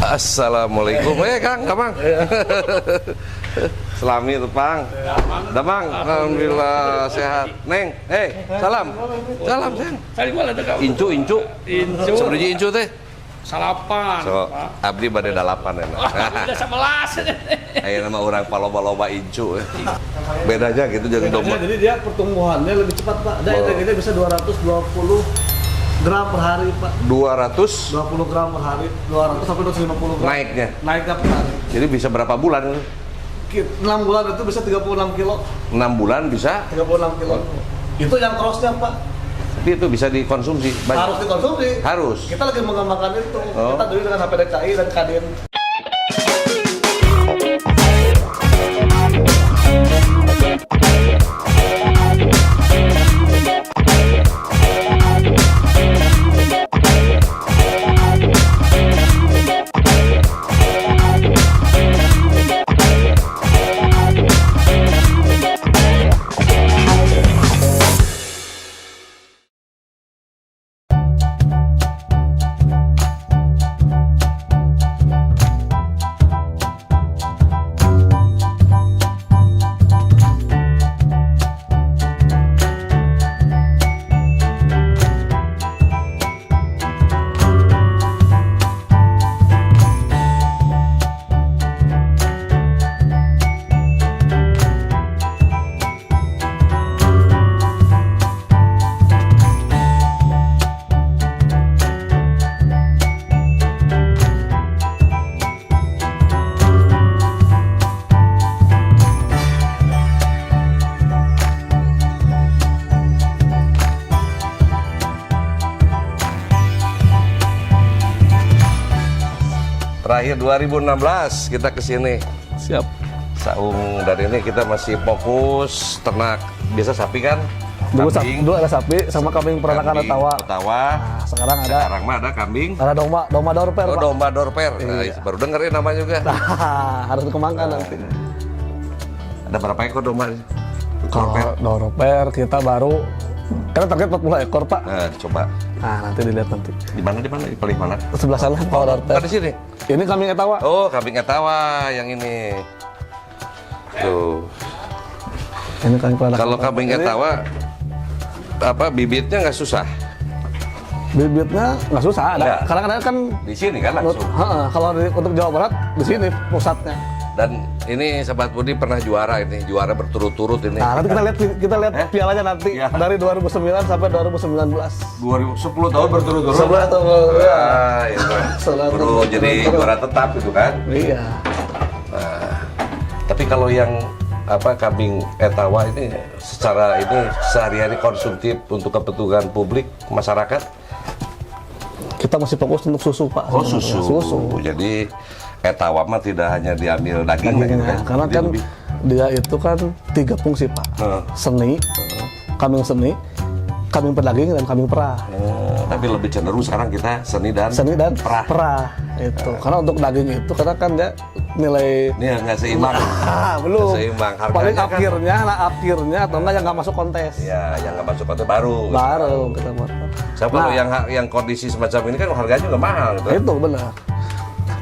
Assalamualaikum. Kang, Bang. Selami tuh, Pang. Damang, alhamdulillah sehat. Neng, salam. Salam, Neng. Incu. Sebenarnya incu teh. Salapan. So, abdi bade dalapan enak. Udah 11. Aya nama orang paloba-loba incu. Bedanya gitu jadi domba. Jadi dia pertumbuhannya lebih cepat, Pak. Dia bisa 220 gram per hari, Pak. 20 gram per hari, 200 sampai 250 gram. Naiknya per hari. Jadi bisa berapa bulan? 6 bulan itu bisa 36 kilo. 6 bulan bisa 36 kilo. Itu yang crossnya, Pak. Tapi itu bisa dikonsumsi. Harus dikonsumsi. Harus. Kita lagi mengembangkan itu. Kita beli dengan HPDKI dan Kadin. Terakhir 2016 kita ke sini. Siap. Saung dari ini kita masih fokus ternak biasa sapi kan? Dulu ada sapi sama kambing peranakan Ottawa. Nah, Sekarang mah ada kambing. ada domba dorper, Oh, Pak. domba dorper. Nah, Iya. baru dengerin namanya juga. Harus dikembangkan nanti. Ada berapa ekor domba? Kalau dorper kita baru karena target 40 ekor, Pak. Nah, coba. Nah, nanti dilihat nanti. Di mana? Pilih mana? Sebelah sana kalau dorper. Di sini. Ini kambing Ottawa. Oh, kambing Ottawa yang ini. Tuh. Ini kambing peranakan. Kalau kambing Ottawa bibitnya nggak susah. Bibitnya nggak susah, ada. Nggak. Kadang-kadang kan Di sini kan langsung. kalau untuk Jawa Barat di sini pusatnya. Dan ini Sahabat Budi pernah juara berturut-turut ini. Nah, nanti kita lihat pialanya nanti Iya. dari 2009 sampai 2019. 2010 tahun berturut-turut. 11 tahun. Itu. Selalu Baru jadi juara tetap itu kan. Iya. Nah, tapi kalau yang kambing Ottawa ini secara ini sehari-hari konsumtif untuk kebutuhan publik masyarakat. Kita masih fokus untuk susu, Pak. Oh, susu. Jadi Ottawa mah tidak hanya diambil dagingnya, kan? Karena kan dia itu kan 3 fungsi, Pak. Seni, kambing seni, kambing pedaging dan kambing perah. Tapi lebih cenderung sekarang kita seni dan perah. Itu. Karena untuk daging itu karena kan dia nilai ini nggak seimbang. Belum. Seimbang. Paling Harganya akhirnya atau enggak yang nggak masuk kontes. Ya, yang nggak masuk kontes baru Kita buat. Kalau yang kondisi semacam ini kan harganya juga mahal gitu. Itu benar.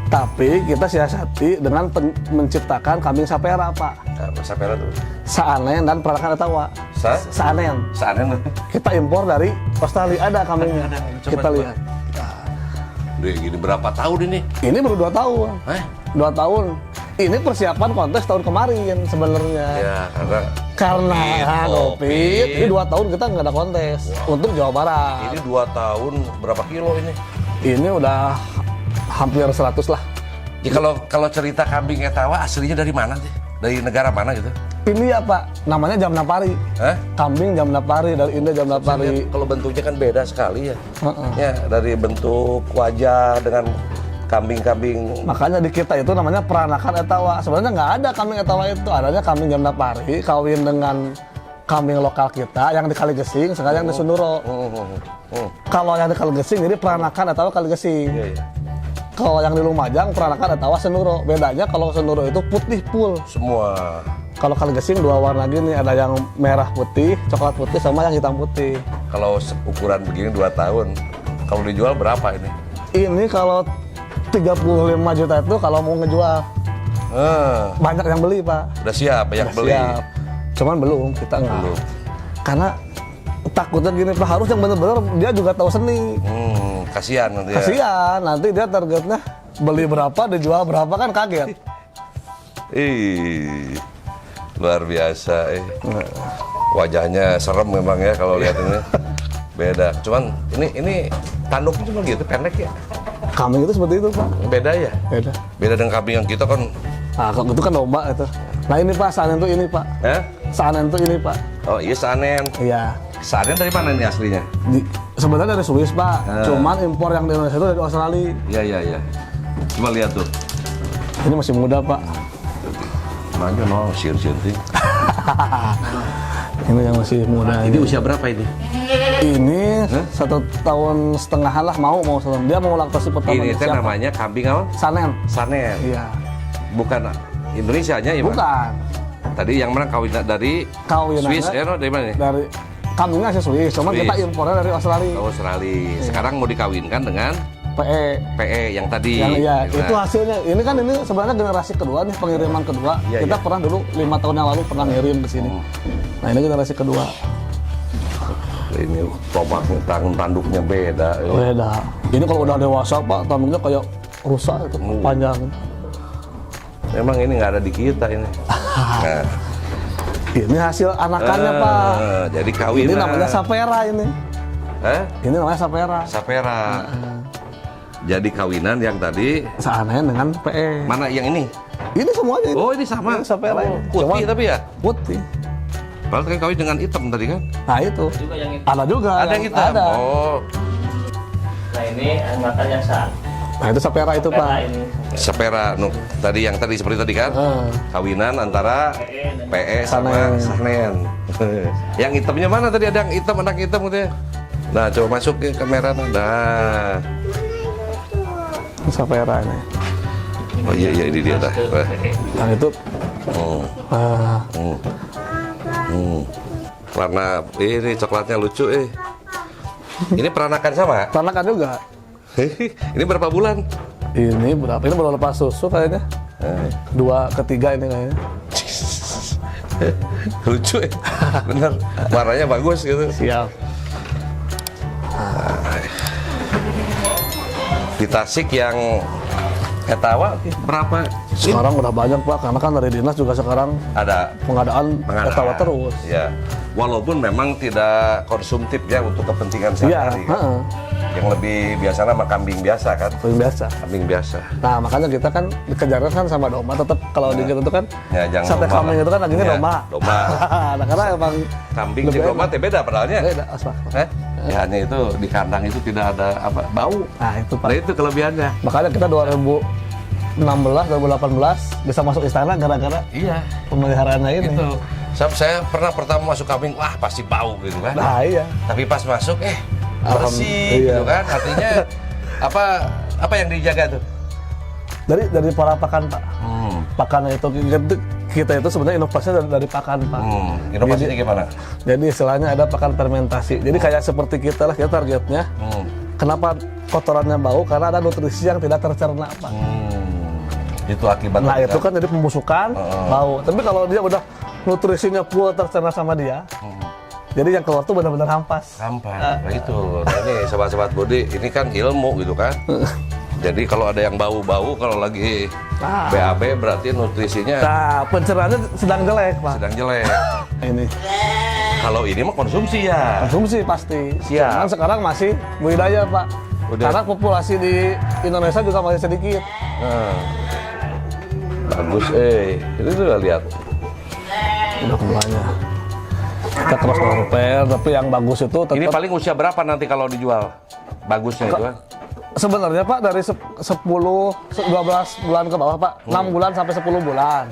Tapi kita siasati dengan menciptakan kambing sapera, Pak. Nah, sapera tuh. Saanen dan peranakan Ottawa. Saanen. Kita impor dari Australia, ada kambingnya. Kita lihat. Duh, gini berapa tahun ini? Ini baru 2 tahun. 2 tahun. Ini persiapan kontes tahun kemarin sebenarnya. Ya, Karena COVID, ini 2 tahun kita nggak ada kontes untuk Jawa Barat. Ini 2 tahun berapa kilo ini? Ini udah hampir 100 lah. Ya, kalau cerita kambing Ottawa aslinya dari mana sih? Dari negara mana gitu? Ini ya, Pak, namanya Jamnapari. Kambing Jamnapari dari India Jamnapari. Kalau bentuknya kan beda sekali ya. Ya, dari bentuk wajah dengan kambing-kambing. Makanya di kita itu namanya peranakan Ottawa. Sebenarnya nggak ada kambing Ottawa itu, adanya kambing Jamnapari kawin dengan kambing lokal kita yang di Kaligesing, sekarang yang di Sunduro. Kalau yang di Kaligesing jadi peranakan Ottawa Kaligesing. Kalau yang di Lumajang peranakan Ottawa Senduro. Bedanya kalau Senduro itu putih full semua. Kalau Kaligesing 2 warna gini, ada yang merah putih, coklat putih, sama yang hitam putih. Kalau ukuran begini 2 tahun, kalau dijual berapa ini? Ini kalau 35 juta itu kalau mau ngejual. Banyak yang beli, Pak. Udah siap yang beli. Siap. Cuman belum, kita enggak. Belum. Karena takutnya gini, Pak, harus yang bener-bener dia juga tahu seni. Kasihan nanti ya. Kasihan, nanti dia targetnya beli berapa, dijual berapa, kan kaget. Ih, luar biasa. Wajahnya serem memang ya kalau lihat ini. Beda. Cuman ini tanduknya cuma gitu pendek ya. Kambing itu seperti itu, Pak. Beda ya. Beda. Beda dengan kambing yang kita kan. Nah, kalau itu kan domba itu. Nah ini, Pak, sanen itu ini, Pak. Sanen itu ini, Pak. Oh iya sanen. Iya. Sanen dari mana ini aslinya? Sebenarnya dari Swiss, Pak. Cuman impor yang di Indonesia itu dari Australia. Iya. Coba lihat tuh. Ini masih muda, Pak. Maju no, sir-sirting. Ini yang masih muda. Ini usia berapa ini? Ini 1,5 tahun lah, mau setahun. Dia mau laktasi pertama. Ini teh namanya kambing apa? Sanen. Sanen. Iya. Bukan Indonesianya ya, Pak? Bukan. Tadi yang mana kawin dari Swiss, dari mana nih? Dari kambingnya asli Swiss, cuma Swiss. kita impornya dari Australia. Australia. Sekarang mau dikawinkan dengan PE yang tadi. Yang iya, Nah. itu hasilnya. Ini kan ini sebenarnya generasi kedua nih, pengiriman kedua. Iya, Kita iya. pernah dulu 5 tahun yang lalu pernah ngirim ke sini. Nah, ini generasi kedua. Ini tombaknya, tanduknya beda. Beda. Ini kalau udah dewasa, Pak, tanduknya kayak rusak itu, panjang. Memang ini nggak ada di kita ini. Nah. Ini hasil anakannya, Pak. Jadi kawin. Ini namanya sapera ini. Ini namanya sapera. Sapera. Jadi kawinan yang tadi. Seaneh dengan PE. Mana yang ini? Ini semuanya. Oh ini sama. Ini sapera. Putih tapi ya. Putih. Padahal kan kawin dengan hitam tadi kan? Nah itu. Ada juga. Ada yang hitam. Ada. Oh. Nah ini anakan yang sah. Nah itu sapera itu, Pak. Ini Sapera, tadi yang tadi seperti tadi kan? Kawinan antara PE sama Sanen. Yang hitamnya mana tadi? Ada yang hitam, anak hitam gitu ya? Nah, coba masuk ke kamera. Nah. Sapera ini. Oh iya ini dia dah. Nah itu. Warna ini coklatnya lucu Ini peranakan sama? Peranakan juga. Ini berapa bulan? Ini berapa? Ini baru lepas susu kayaknya. 2 ke 3 ini kayaknya. Lucu bener. Warnanya bagus gitu. Siap. Di Tasik yang etawa berapa? Sekarang udah banyak, Pak, karena kan dari dinas juga sekarang Ada pengadaan etawa terus. Ya. Walaupun memang tidak konsumtif ya untuk kepentingan Iya, sehari-hari. Kan? Yang lebih biasa sama kambing biasa kan? Paling biasa. Kambing biasa. Nah, makanya kita kan dikejarnya kan sama domba tetap kalau di kita itu kan Ya, jangan sate domba kambing lah. itu kan dagingnya Ya, domba. domba. Nah, karena emang Kambing lebih di domba enak. teh beda padahalnya. Beda, asal. Ya, hanya itu di kandang itu tidak ada bau. Nah, itu, Pak. Nah itu kelebihannya. Makanya kita 2016, 2018 bisa masuk istana gara-gara Iya. pemeliharaannya ini. Itu. Saya pernah pertama masuk kambing, wah pasti bau gitu kan. Nah, iya. Tapi pas masuk, bersih Alhamdulillah. gitu kan. Artinya apa yang dijaga tuh? Dari para pakan, Pak. Pakannya itu kita itu sebenarnya inovasinya dari pakan, Pak. Inovasinya gimana? Jadi istilahnya ada pakan fermentasi. Jadi kayak seperti kita lah, kita targetnya. Kenapa kotorannya bau? Karena ada nutrisi yang tidak tercerna, Pak. Itu akibatnya. Nah itu kan jadi pembusukan, bau. Tapi kalau dia udah nutrisinya full tercerna sama dia, jadi yang keluar tuh benar-benar hampas. Hampas. Nah itu. Nah, ini sobat-sobat Budi, ini kan ilmu gitu kan. Jadi kalau ada yang bau-bau, kalau lagi BAB berarti nutrisinya Nah pencernaannya sedang jelek, Pak. sedang jelek. Ini Kalau ini mah konsumsi ya. konsumsi pasti. Siap. Cuman sekarang masih budidaya, Pak. Udah. Karena populasi di Indonesia juga masih sedikit. Bagus, ini sudah lihat. Udah keduanya. Kita cross pair, tapi yang bagus itu tetap. Ini paling usia berapa nanti kalau dijual? Bagusnya itu kan? Sebenarnya, Pak, dari 12 bulan ke bawah, Pak. 6 bulan sampai 10 bulan.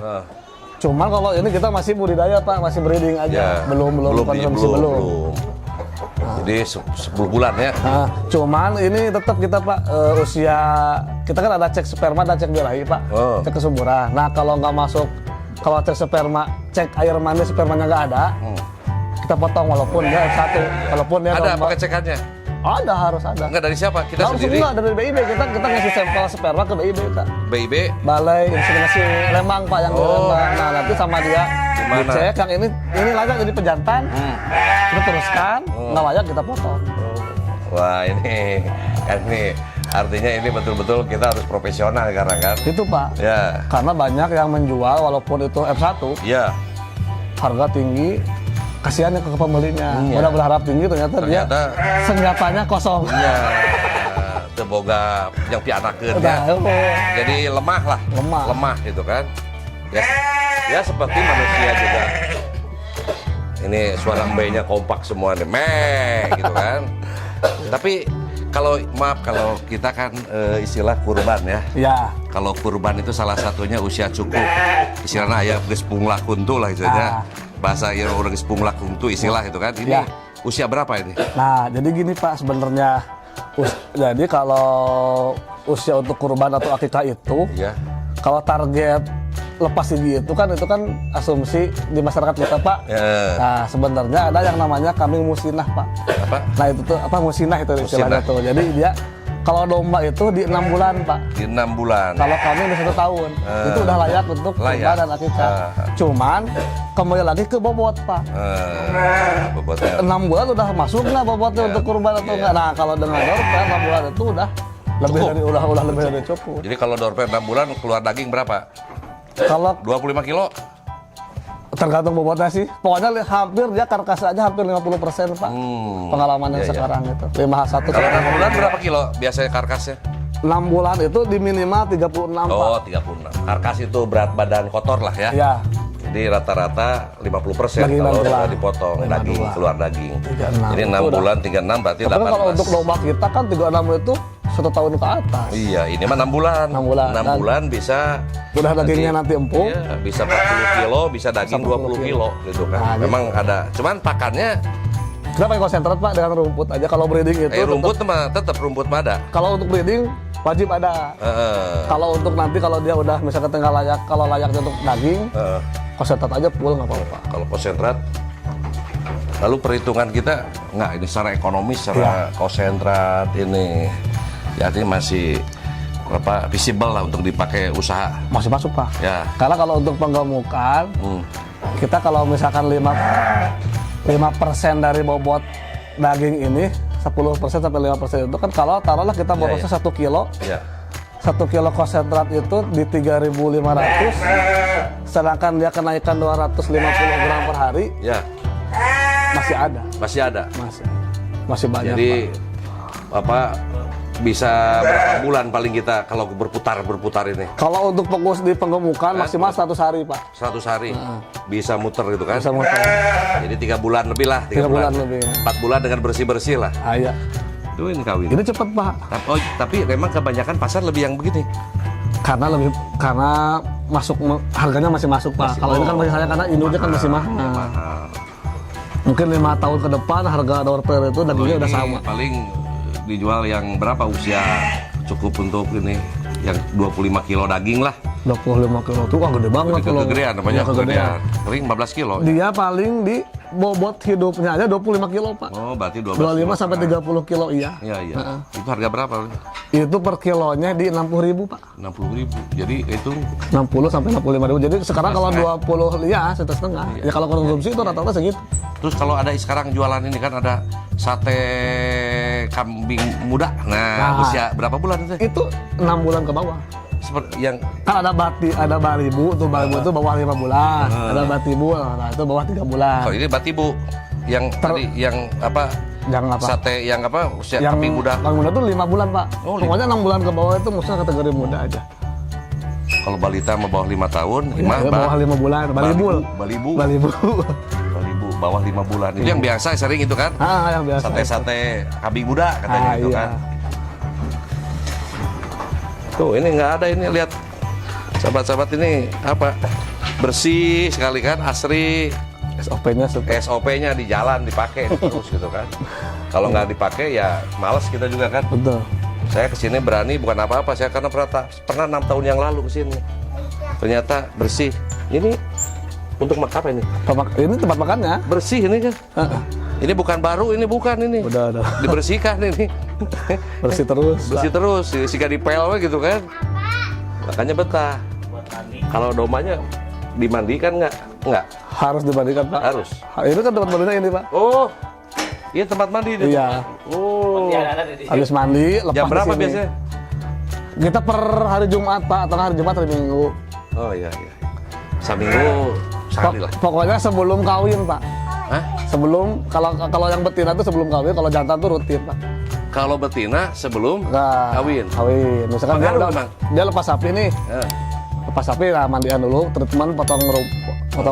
Cuman kalau ini kita masih budidaya, Pak, masih breeding aja. Belum konsumsi belum. Jadi 10 bulan ya. Nah, cuman ini tetap kita, Pak, usia kita kan ada cek sperma dan cek birahi, Pak. Cek kesuburan. Nah, kalau nggak masuk, kalau cek sperma, cek air mani spermanya nggak ada, kita potong walaupun dia satu, walaupun dia Ada nomor- pengecekannya? Ada, harus ada. Enggak dari siapa? Kita Harus sendiri. enggak dari BIB, kita ngasih sampel sperma ke BIB, Kak. BIB. Balai Inseminasi Lembang, Pak, yang di Lembang. Nah, nanti sama dia Gimana? dicek yang ini layak jadi pejantan. Kita teruskan, nggak layak kita potong. Wah, ini kan nih artinya ini betul-betul kita harus profesional sekarang kan. Itu, Pak. Ya. Karena banyak yang menjual walaupun itu F1, Ya. harga tinggi, kasihannya ke pembelinya. Iya. Udah berharap tinggi ternyata dia senjatanya kosong. Ya. Teboga yang pianakeun Udah, ya. Jadi lemah lah. Lemah. Gitu kan. Ya seperti manusia juga. Ini suara mbenya kompak semua nih. Meh gitu kan. Tapi kalau kita kan istilah kurban ya. Ya. Kalau kurban itu salah satunya usia cukup. Istilahnya aya geus punglah kuntu lah istilahnya. Bahasa yang orang geus punglah kuntu istilah itu kan. Ini Ya. usia berapa ini? Nah, jadi gini Pak, sebenarnya jadi kalau usia untuk kurban atau akikah itu, Ya. kalau target lepas gigi itu kan asumsi di masyarakat kita, Pak. Ya. Nah, sebenarnya ada yang namanya kambing musinah, Pak. Apa? Nah, itu tuh apa musinah itu istilahnya Musinah. tuh. Jadi dia kalau domba itu di 6 bulan, Pak. Di 6 bulan. Kalau kambing di 1 tahun, itu udah layak untuk Layak. kurban dan akikah. Cuman kembali lagi ke bobot, Pak. Bobotnya. 6 bulan udah masuk nggak bobotnya Ya. untuk kurban atau Iya. enggak? Nah, kalau dengan dorper 6 bulan itu udah lebih Cukup. dari lebih dari cukup. Jadi kalau dorper 6 bulan keluar daging berapa? Kalau 25 kilo? tergantung bobotnya sih, pokoknya hampir dia karkas aja hampir 50%, Pak. Pengalaman yang Iya, iya. sekarang itu 51. Kalau 6 bulan berapa kilo biasanya karkasnya? 6 bulan itu di minimal 36, Oh, Pak. 36. Karkas itu berat badan kotor lah ya. Ya, Jadi rata-rata 50% Daging kalau dan tulang. sudah dipotong 5 daging, tulang. keluar daging. 36. Jadi 6 Itu udah. bulan 36 berarti tapi 18. kalau untuk domba kita kan 36 itu 1 tahun ke atas. Iya, ini mah 6 bulan. 6 bulan. 6 Dan bulan bisa udah dagingnya nanti empuk. Iya, bisa 40 kilo, bisa daging 20 kilo gitu kan. Nah, Memang ada. Cuman pakannya Kita pakai konsentrat, Pak, dengan rumput aja. Kalau breeding itu rumput mah tetap rumput mah ada. kalau untuk breeding wajib ada. Kalau untuk nanti kalau dia udah misalkan tengah layak, kalau layaknya untuk daging, konsentrat aja full nggak apa-apa. Kalau konsentrat, lalu perhitungan kita nggak ini secara ekonomis, secara konsentrat ini, jadi masih visible lah untuk dipakai usaha. Masih masuk, Pak. Ya. Karena kalau untuk penggemukan, kita kalau misalkan 5% dari bobot daging ini 10% sampai 5% itu kan kalau taruhlah kita borosnya 1 kilo. Ya. 1 kilo konsentrat itu di 3.500, sedangkan dia kenaikan 250 gram per hari, Ya. masih ada. Masih ada. Masih banyak, Jadi Pak. bisa berapa bulan paling kita kalau berputar ini? Kalau untuk fokus di penggemukan maksimal 100 hari, Pak. 100 hari bisa muter gitu kan? Bisa muter. Jadi 3 bulan lebih lah, 3 bulan lebih. 4 bulan dengan bersih-bersih lah. Ah, iya. Itu ini kawin. Ini cepet, Pak. Tapi memang kebanyakan pasar lebih yang begini. Karena harganya masih masuk, Pak. Kalau ini kan masih sayang karena induknya kan masih mahal. Mahal. Mungkin 5 tahun ke depan harga dorper itu dagingnya udah Ini sama. paling dijual yang berapa usia cukup untuk ini yang 25 kilo daging lah. 25 kilo tuh gede banget Itu kegedean namanya, Iya, kegedean. kegedean. Kering 15 kilo. Dia paling di bobot hidupnya aja 25 kilo, Pak. Oh, berarti 25 sampai 30 kilo, iya. Iya. Itu harga berapa? Itu per kilonya di 60.000, Pak. 60.000. Jadi itu 60 sampai 65.000. Jadi sekarang kalau 20 ya 1,5. Ya kalau konsumsi itu rata-rata segitu. terus kalau ada sekarang jualan ini kan ada sate kambing muda. Nah, usia berapa bulan itu? Itu 6 bulan ke bawah. Seperti yang Kan ada balibu tuh, balibu itu bawah 5 bulan. Ada batibu, nah itu bawah 3 bulan. kalau ini batibu yang tadi yang apa? Yang apa? Sate yang apa? Usia Yang kambing muda. Kambing muda tuh 5 bulan, Pak. Oh, Pokoknya 6 bulan ke bawah itu maksudnya kategori muda aja. Kalau balita mau bawah 5 tahun, Ya, bawah 5 bulan, balibul. Balibu. Balibu. Balibu bawah 5 bulan. Itu yang biasa sering itu kan? Yang biasa. Sate-sate kambing muda katanya itu iya. kan. Tuh, ini nggak ada ini, lihat. Sahabat-sahabat ini apa? Bersih sekali kan, asri. SOP-nya SOP-nya di jalan dipakai terus gitu kan. Kalau nggak dipakai ya males kita juga kan. betul. Saya kesini berani bukan apa-apa, saya karena pernah 6 tahun yang lalu kesini. Ternyata bersih. Ini untuk apa ini? Ini tempat makannya. Bersih ini kan. Ini bukan baru, ini bukan ini. Udah. Dibersihkan ini. Bersih terus. Bersih terus, jika dipel gitu kan. Makanya betah. buat mandi. Kalau domanya dimandikan nggak? Nggak. Harus dimandikan, Pak. Harus. Ini kan tempat mandinya ini, Pak. Oh, iya tempat mandi itu. Iya. Oh. Dia ada di sini. Habis mandi, lepas Jam berapa di sini. biasanya? Kita per hari Jumat, Pak, atau hari Jumat, hari Minggu. Oh iya. Seminggu sekali lah. Pokoknya sebelum kawin, Pak. Hah? Sebelum kalau yang betina itu sebelum kawin, kalau jantan tuh rutin, Pak. Kalau betina sebelum Nah, kawin. Kawin. Misalkan dia, Pengaruh, Bang. dia lepas sapi nih. Eh, Lepas sapi, nah mandian dulu, treatment potong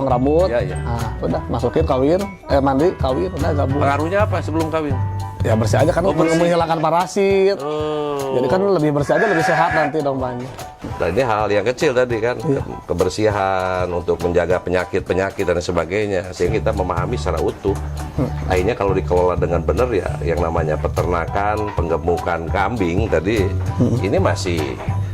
rambut. Iya, iya. Nah, udah masukin kawin, mandi, kawin, udah gabung. pengaruhnya apa sebelum kawin? Ya bersih aja kan, Oh, bersih. menghilangkan parasit. Oh. Jadi kan lebih bersih aja, lebih sehat nanti dombanya. Dan ini hal yang kecil tadi kan, Iya. kebersihan untuk menjaga penyakit-penyakit dan sebagainya, sehingga kita memahami secara utuh. Akhirnya kalau dikelola dengan benar ya, yang namanya peternakan, penggemukan kambing tadi, ini masih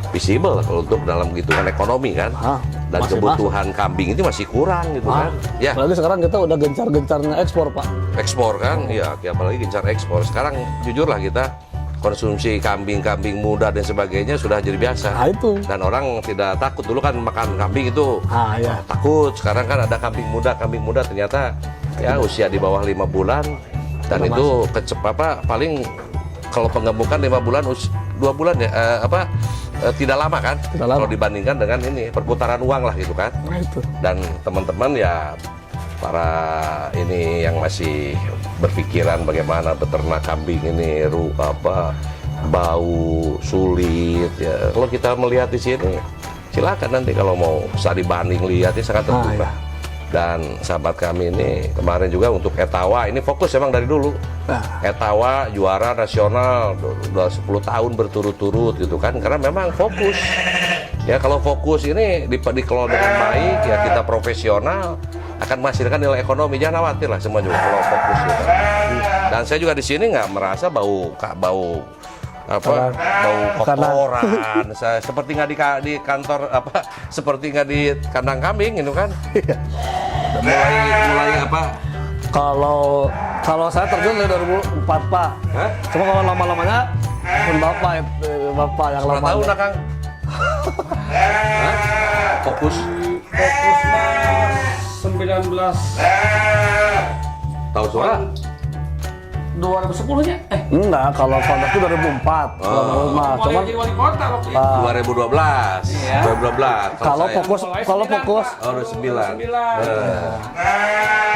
visible kalau untuk dalam hitungan ekonomi kan. Ah, Dan masih kebutuhan kambing itu masih kurang gitu kan. Ya, Apalagi sekarang kita udah gencar-gencarnya ekspor, Pak. ekspor kan, ya apalagi gencar ekspor. Sekarang jujurlah kita konsumsi kambing-kambing muda dan sebagainya sudah jadi biasa. Nah itu. Dan orang tidak takut, dulu kan makan kambing itu Ah ya. takut. Sekarang kan ada kambing muda ternyata ya usia di bawah 5 bulan dan Udah itu paling kalau penggemukan 5 bulan 2 bulan ya tidak lama kan Tidak lama. kalau dibandingkan dengan ini perputaran uang lah gitu kan. Nah itu. Dan teman-teman ya para ini yang masih berpikiran bagaimana beternak kambing ini bau sulit ya. Kalau kita melihat di sini silakan nanti kalau mau bisa dibanding lihatnya sangat terbuka. ya. Dan sahabat kami ini kemarin juga untuk Etawa ini fokus emang dari dulu. Nah, Etawa juara nasional udah 10 tahun berturut-turut gitu kan, karena memang fokus. Ya kalau fokus ini dikelola dengan baik ya, kita profesional akan menghasilkan nilai ekonomi. Jangan khawatir lah semua juga kalau fokus gitu. Dan saya juga di sini nggak merasa bau kotoran. Saya seperti nggak di kantor seperti nggak di kandang kambing gitu kan. mulai apa? Kalau saya terjun dari 2004, Pak. Hah? Cuma kalau lama-lamanya pun Bapak yang Berapa lama. tahun lah Kang? Hah? Fokus Fokus mas 19 tahun suara 2010 nya. Enggak, kalau founder itu 2004. Oh. Nah, cuman Jadi wali kota waktu itu. 2012. Iya. 2012. kalau saya. fokus Mulai kalau 9, fokus Pak. Oh, udah 9. 9.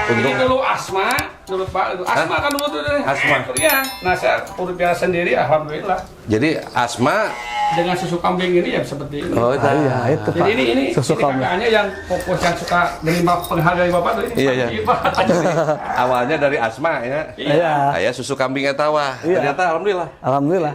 Jadi dulu asma, dulu Pak, itu asma kan dulu tuh. Asma. Iya. Nah, saya urut biasa sendiri, alhamdulillah. Jadi asma. Dengan susu kambing ini ya seperti ini. Oh, iya itu, Pak. Jadi ini Susu kambing. kakaknya yang fokus yang suka menerima penghargaan dari Bapak tuh ini. Iya, iya. Pak. Awalnya dari asma ya. Iya. Saya susu kambing Etawa. Iya. Ternyata alhamdulillah. Alhamdulillah.